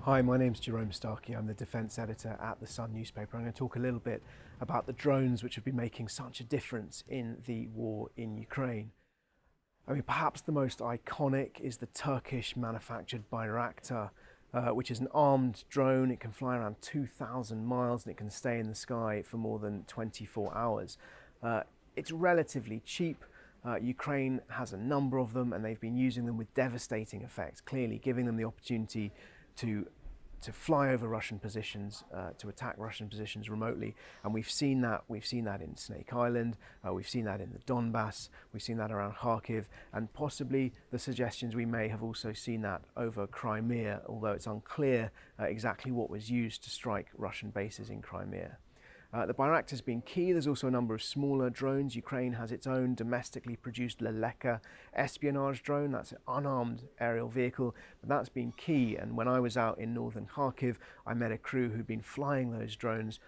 Hi, my name's Jerome Starkey. I'm the defence editor at the Sun newspaper. I'm going to talk a little bit about the drones which have been making such a difference in the war in Ukraine. I mean, perhaps the most iconic is the Turkish manufactured Bayraktar, which is an armed drone. It can fly around 2,000 miles and it can stay in the sky for more than 24 hours. It's relatively cheap. Ukraine has a number of them and they've been using them with devastating effects, clearly giving them the opportunity to fly over Russian positions, to attack Russian positions remotely, and we've seen that. We've seen that in Snake Island, we've seen that in the Donbass, we've seen that around Kharkiv, and possibly the suggestions we may have also seen that over Crimea, although it's unclear exactly what was used to strike Russian bases in Crimea. The Bayraktar has been key. There's also a number of smaller drones. Ukraine has its own domestically produced Leleka espionage drone. That's an unarmed aerial vehicle, but that's been key. And when I was out in northern Kharkiv, I met a crew who'd been flying those drones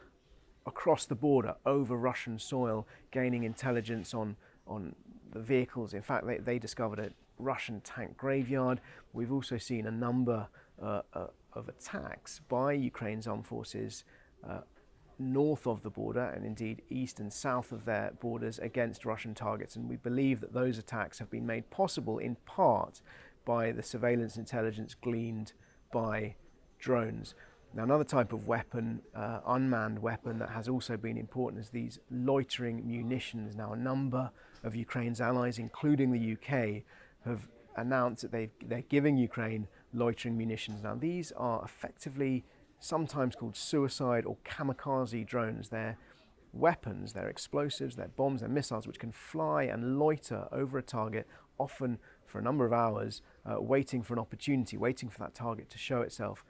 across the border over Russian soil, gaining intelligence on the vehicles. In fact, they discovered a Russian tank graveyard. We've also seen a number of attacks by Ukraine's armed forces north of the border and indeed east and south of their borders against Russian targets, and we believe that those attacks have been made possible in part by the surveillance intelligence gleaned by drones. Now, another type of weapon, unmanned weapon, that has also been important is these loitering munitions. Now, a number of Ukraine's allies, including the UK, have announced that they're giving Ukraine loitering munitions. Now, these are effectively sometimes called suicide or kamikaze drones. They're weapons, they're explosives, they're bombs, they're missiles which can fly and loiter over a target, often for a number of hours, waiting for an opportunity, waiting for that target to show itself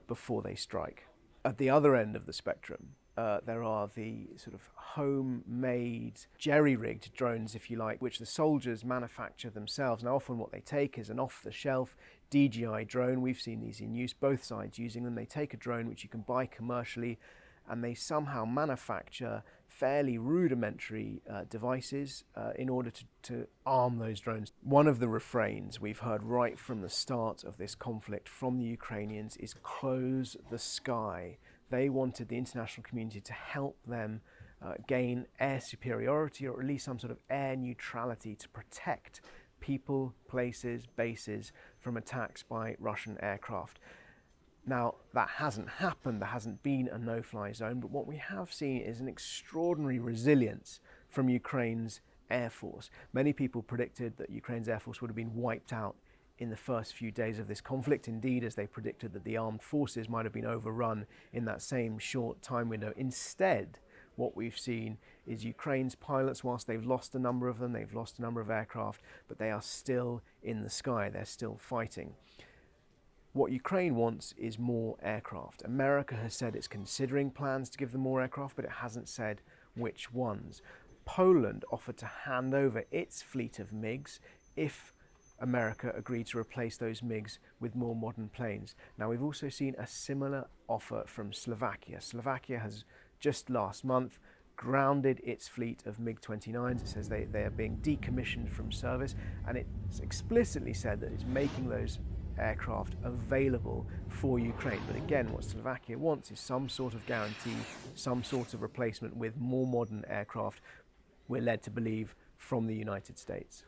before they strike. At the other end of the spectrum, there are the sort of homemade, jerry-rigged drones, if you like, which the soldiers manufacture themselves. Now, often what they take is an off-the-shelf DJI drone. We've seen these in use, both sides using them. They take a drone which you can buy commercially, and they somehow manufacture fairly rudimentary devices in order to arm those drones. One of the refrains we've heard right from the start of this conflict from the Ukrainians is "close the sky." They wanted the international community to help them gain air superiority, or at least some sort of air neutrality, to protect people, places, bases from attacks by Russian aircraft. Now, that hasn't happened. There hasn't been a no-fly zone, but what we have seen is an extraordinary resilience from Ukraine's air force. Many people predicted that Ukraine's air force would have been wiped out in the first few days of this conflict, indeed, as they predicted that the armed forces might have been overrun in that same short time window. Instead, what we've seen is Ukraine's pilots, whilst they've lost a number of them, they've lost a number of aircraft, but they are still in the sky, they're still fighting. What Ukraine wants is more aircraft. America has said it's considering plans to give them more aircraft, but it hasn't said which ones. Poland offered to hand over its fleet of MiGs if America agreed to replace those MiGs with more modern planes. Now, we've also seen a similar offer from Slovakia. Slovakia has just last month grounded its fleet of MiG-29s. It says they are being decommissioned from service, and it's explicitly said that it's making those aircraft available for Ukraine. But again, what Slovakia wants is some sort of guarantee, some sort of replacement with more modern aircraft, we're led to believe, from the United States.